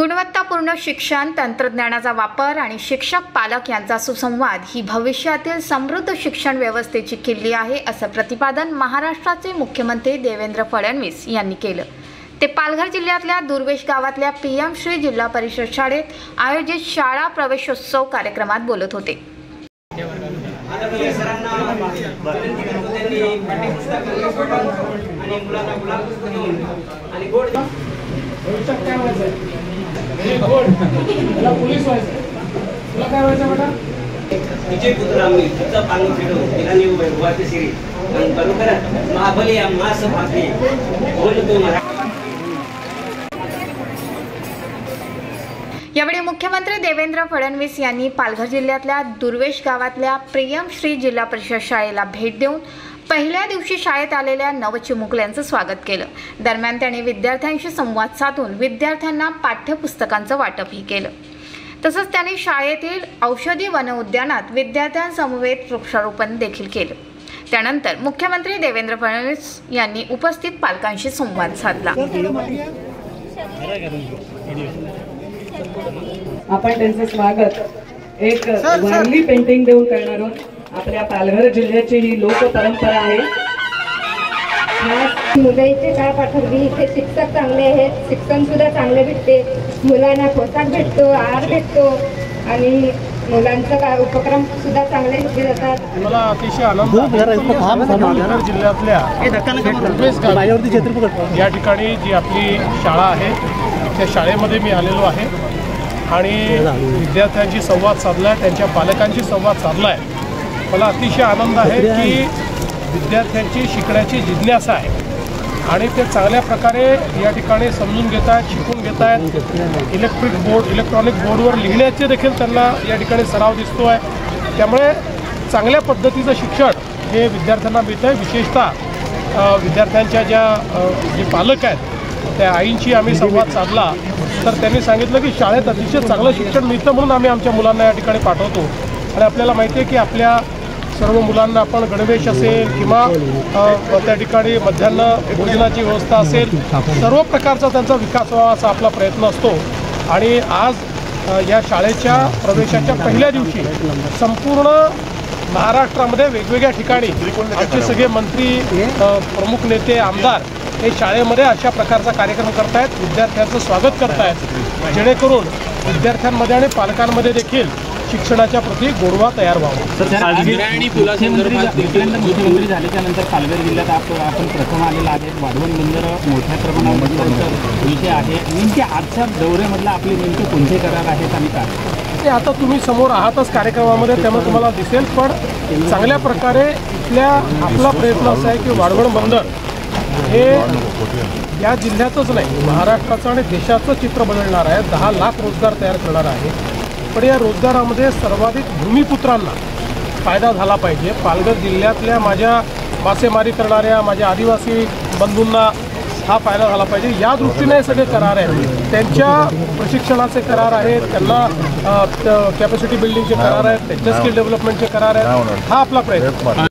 गुणवत्तापूर्ण शिक्षण, तंत्रज्ञानाचा वापर आणि शिक्षक पालक यांचा सुसंवाद ही भविष्यातील समृद्ध शिक्षण व्यवस्थेची किल्ली आहे, असं प्रतिपादन महाराष्ट्राचे मुख्यमंत्री देवेंद्र फडणवीस यांनी केलं। ते पालघर जिल्ह्यातल्या दुर्वेश गावातल्या पीएम श्री जिल्हा परिषद शाळेत आयोजित शाळा प्रवेशोत्सव कार्यक्रमात बोलत होते। पोलीस व्हायचं तुला काय व्हायचं बेटा? तुझे पुत्र आम्ही तुझा पांग फिरवू तिलानी वाटते सिरी आणि बरोबर महाबली मास भागी बोलतो मला। यावेळी मुख्यमंत्री देवेंद्र फडणवीस यांनी पालघर जिल्ह्यातल्या दुर्वेश गावातल्या पीएम श्री जिल्हा परिषद शाळेला भेट देऊन पहिल्या दिवशी शाळेत आलेल्या नवचिमुकल्यांचं स्वागत केलं। दरम्यान त्यांनी विद्यार्थ्यांशी संवाद साधून विद्यार्थ्यांना पाठ्यपुस्तकांचं वाटपही केलं। तसंच त्यांनी शाळेतील औषधी वन उद्यानात विद्यार्थ्यांसमवेत वृक्षारोपण देखील केलं। त्यानंतर मुख्यमंत्री देवेंद्र फडणवीस यांनी उपस्थित पालकांशी संवाद साधला। आपण त्यांचे स्वागत एक वारली पेंटिंग देऊन करणार आहोत। आपल्या पालघर जिल्ह्याची ही लोक परंपरा आहे। मुलांची काय पाठवली, इथे शिक्षक चांगले आहेत, शिक्षण सुद्धा चांगले भेटते, मुलांना पोशाख भेटतो, आहार भेटतो आणि मुलांचा काय उपक्रम सुद्धा चांगले घेतले जातात। मला अतिशय आनंद पालघर जिल्ह्यातल्या या ठिकाणी जी आपली शाळा आहे त्या शाळेमध्ये मी आलेलो आहे आणि विद्यार्थ्यांशी संवाद साधलाय, त्यांच्या पालकांशी संवाद साधलाय। मला अतिशय आनंद आहे की विद्यार्थ्यांची शिकण्याची जिज्ञासा आहे आणि ते चांगल्या प्रकारे या ठिकाणी समजून घेत आहेत, शिकून घेत आहेत। इलेक्ट्रॉनिक बोर्डवर लिहिण्याचे देखील त्यांना या ठिकाणी सराव दिसतो आहे। त्यामुळे चांगल्या पद्धतीचं शिक्षण हे विद्यार्थ्यांना मिळतं आहे। विशेषतः विद्यार्थ्यांच्या जे पालक आहेत त्या आईंशी आम्ही संवाद साधला तर त्यांनी सांगितलं की शाळेत अतिशय चांगलं शिक्षण मिळतं म्हणून आम्ही आमच्या मुलांना या ठिकाणी पाठवतो। आणि आपल्याला माहिती आहे की आपल्या सर्व मुलांना आपण गणवेश असेल किंवा त्या ठिकाणी मध्यान्ह भोजनाची व्यवस्था असेल, सर्व प्रकारचा त्यांचा विकास व्हावा असा आपला प्रयत्न असतो। आणि आज या शाळेच्या प्रवेशाच्या पहिल्या दिवशी संपूर्ण महाराष्ट्रामध्ये वेगवेगळ्या ठिकाणी आमचे सगळे मंत्री, प्रमुख नेते, आमदार हे शाळेमध्ये अशा प्रकारचा कार्यक्रम करतायत, विद्यार्थ्यांचं स्वागत करतायत, जेणेकरून विद्यार्थ्यांमध्ये आणि पालकांमध्ये देखील शिक्षणाच्या प्रती गोडवा तयार व्हावा। मुख्यमंत्री झाल्याच्या नंतर पालघर जिल्ह्यात आपण प्रथम आलेला आहे। वाढवण बंदर मोठ्या प्रमाणावर विषय आहे। नेमके आजच्या दौऱ्यामधला आपले नेमके कोणते करार आहेत आणि काय ते आता तुम्ही समोर आहातच कार्यक्रमामध्ये, त्यामुळे तुम्हाला दिसेल। पण चांगल्या प्रकारे इथल्या आपला प्रयत्न असा आहे की वाढवण बंदर हे या जिल्ह्यातच नाही महाराष्ट्राचं आणि देशाचं चित्र बदलणार आहे। 10 लाख रोजगार तयार करणार आहे। पण या रोजगारामध्ये सर्वाधिक भूमिपुत्रांना फायदा झाला पाहिजे। पालघर जिल्ह्यातल्या माझ्या मासेमारी करणाऱ्या माझ्या आदिवासी बंधूंना हा फायदा झाला पाहिजे, या दृष्टीने हे सगळे करार आहेत। त्यांच्या प्रशिक्षणाचे करार आहेत, त्यांना कॅपॅसिटी बिल्डिंगचे करार आहेत, त्यांच्या स्किल डेव्हलपमेंटचे करार आहेत। हा आपला प्रयत्न